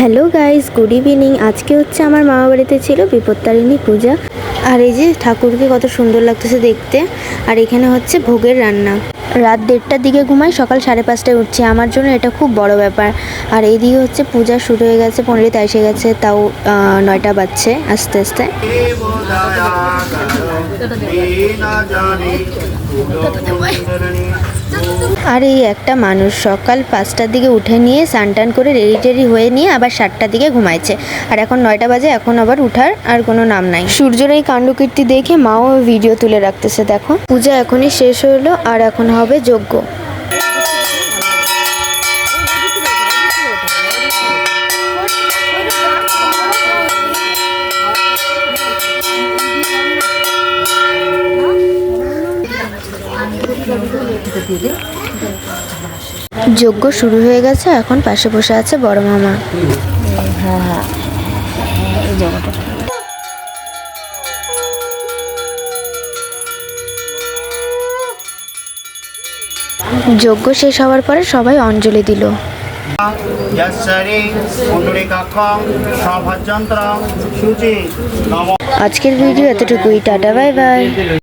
Hello guys, good evening. আজকে হচ্ছে আমার মামা বাড়িতে ছিল বিপত্তারিণী পূজা। আর এই যে ঠাকুরকে কত সুন্দর লাগতেছে দেখতে। আর এখানে হচ্ছে ভোগের রান্না। রাত 1:30টার দিকে ঘুমাই, সকাল 5:30টায় উঠছি। আমার জন্য এটা খুব বড় ব্যাপার। আর এইদিকে হচ্ছে পূজা শুরু হয়ে গেছে, 15টা এসে গেছে, তাও 9টা বাজছে আস্তে আস্তে। আর এই একটা মানুষ সকাল 5টার দিকে উঠে নিয়ে স্নান টান করে রেডি টেডি হয়ে নিয়ে আবার 7টার দিকে ঘুমাইছে। আর এখন 9টা বাজে, এখন আবার উঠার আর কোনো নাম নাই। সূর্যের এই কাণ্ডকীর্তি দেখে মাও ভিডিও তুলে রাখতেছে। দেখো, পূজা এখনই শেষ হলো আর এখন হবে যজ্ঞ। যজ্ঞ শুরু হয়ে গেছে, এখন পাশে বসে আছে বড় মামা। যজ্ঞ শেষ হওয়ার পরে সবাই অঞ্জলি দিল। আজকের ভিডিও এতটুকুই। Tata, bye bye.